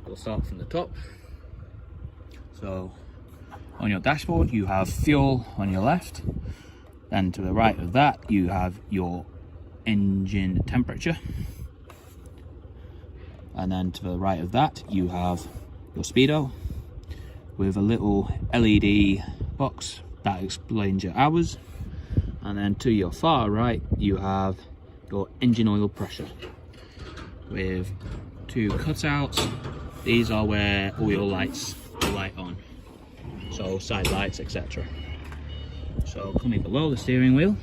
We'll start from the top. So on your dashboard you have fuel on your left, then to the right of that you have your engine temperature, and then to the right of that you have your speedo with a little LED box that explains your hours, and then to your far right you have your engine oil pressure with two cutouts. These are where all your lights will light on, so side lights, etc. So coming below the steering wheel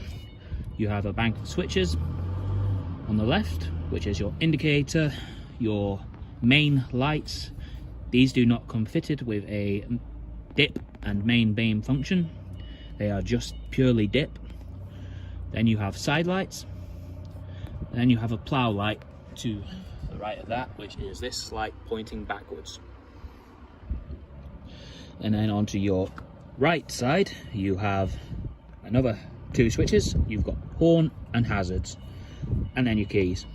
you have a bank of switches on the left, which is your indicator, your main lights. These do not come fitted with a dip and main beam function, they are just purely dip. Then you have side lights, then you have a plough light to the right of that, which is this light pointing backwards. And then onto your right side you have another two switches. You've got horn and hazards, and then your keys.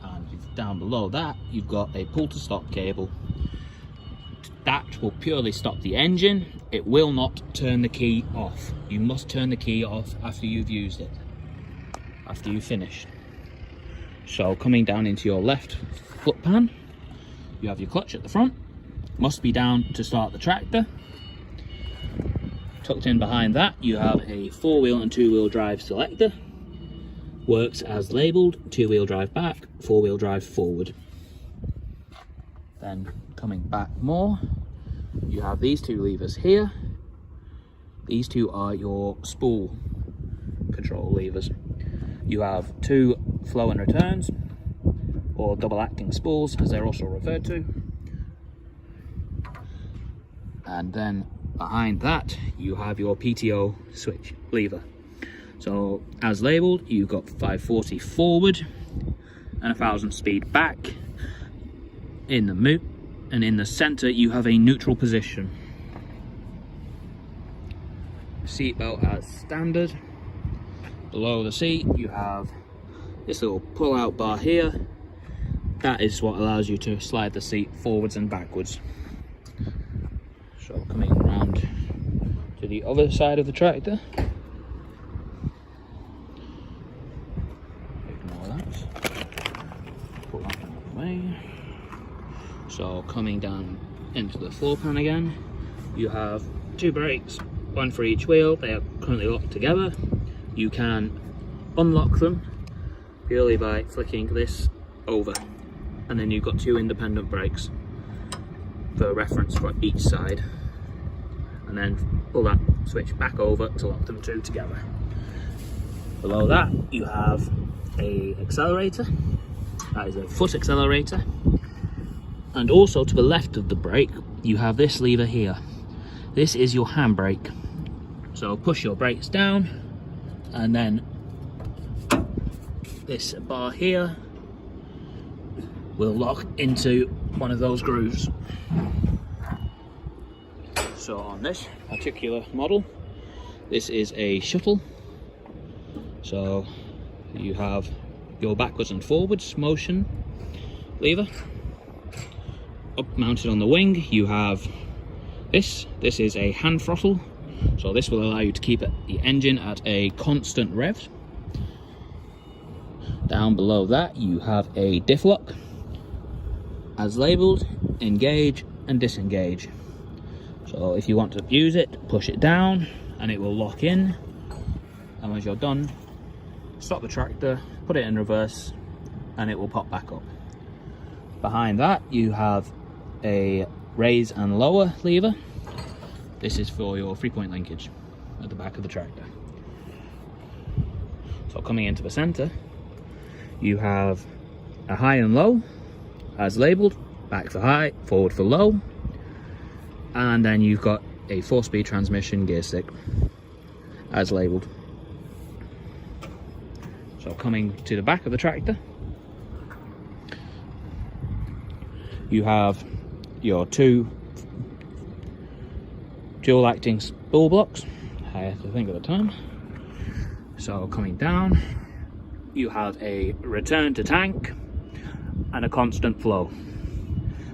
And down below that you've got a pull to stop cable. That will purely stop the engine. It will not turn the key off. You must turn the key off after you've used it, after you've finished. So coming down into your left foot pan, you have your clutch at the front, must be down to start the tractor. Tucked in behind that you have a 4-wheel and 2-wheel drive selector, works as labelled, 2-wheel drive back, 4-wheel drive forward. Then coming back more, you have these two levers here. These two are your spool control levers. You have two flow and returns, or double acting spools as they're also referred to. And then behind that you have your PTO switch lever. So as labelled, you've got 540 forward and 1000 speed back. In the and in the centre you have a neutral position. Seatbelt as standard. Below the seat you have this little pull out bar here. That is what allows you to slide the seat forwards and backwards. So coming around to the other side of the tractor, ignore that, pull that out of the way. So coming down into the floor pan again, you have two brakes, one for each wheel. They are currently locked together. You can unlock them purely by flicking this over, and then you've got two independent brakes for reference for each side, and then pull that switch back over to lock them two together. Below that you have a accelerator, that is a foot accelerator, and also to the left of the brake you have this lever here. This is your handbrake. So push your brakes down, and then this bar here will lock into one of those grooves. So on this particular model, this is a shuttle. So you have your backwards and forwards motion lever. Up mounted on the wing you have this is a hand throttle, so this will allow you to keep the engine at a constant rev. Down below that you have a diff lock, as labelled, engage and disengage. So if you want to use it, push it down and it will lock in, and once you're done, stop the tractor, put it in reverse and it will pop back up. Behind that you have a raise and lower lever. This is for your 3-point linkage at the back of the tractor. So coming into the centre, you have a high and low as labelled, back for high, forward for low, and then you've got a 4-speed transmission gear stick as labelled. So coming to the back of the tractor, you have your two dual acting spool blocks. I have to think at the time. So coming down, you have a return to tank and a constant flow.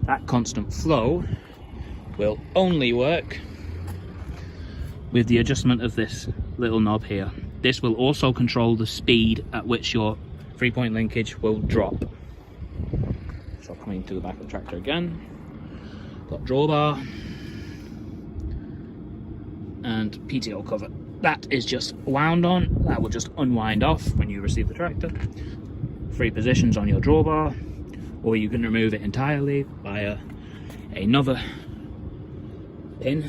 That constant flow will only work with the adjustment of this little knob here. This will also control the speed at which your 3-point linkage will drop. So coming to the back of the tractor again, got drawbar and PTO cover. That is just wound on, that will just unwind off when you receive the tractor. 3 positions on your drawbar, or you can remove it entirely via another pin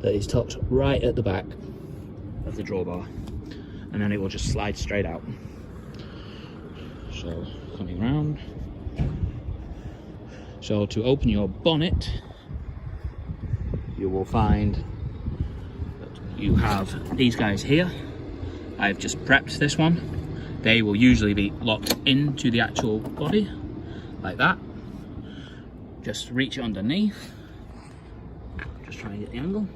that is tucked right at the back of the drawbar, and then it will just slide straight out. So coming round, so to open your bonnet, you will find that you have these guys here. I've just prepped this one. They will usually be locked into the actual body like that. Just reach it underneath, just try and get the angle.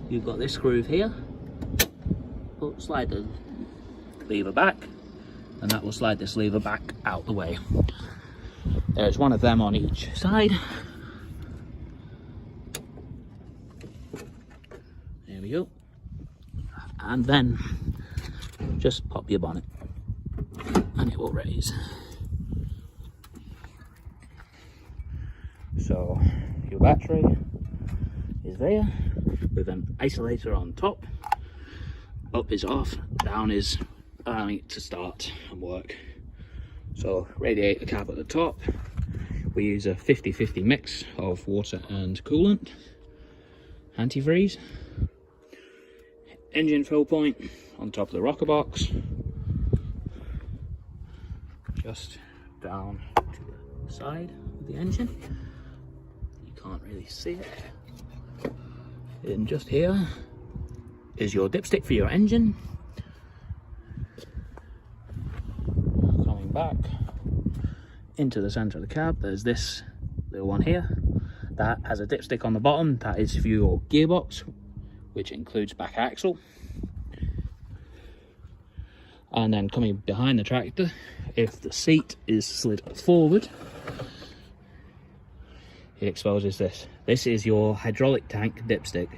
You've got this groove here. Slide the lever back, and that will slide this lever back out the way. There's one of them on each side. There we go. And then just pop your bonnet and it will raise. So your battery is there with an isolator on top. Up is off, down is allowing it to start and work. So radiator cap at the top. We use a 50-50 mix of water and coolant. Antifreeze. Engine fill point on top of the rocker box. Just down to the side of the engine. You can't really see it. And just here is your dipstick for your engine. Coming back into the center of the cab, there's this little one here that has a dipstick on the bottom. That is for your gearbox, which includes back axle. And then coming behind the tractor, if the seat is slid forward, it exposes this. This is your hydraulic tank dipstick.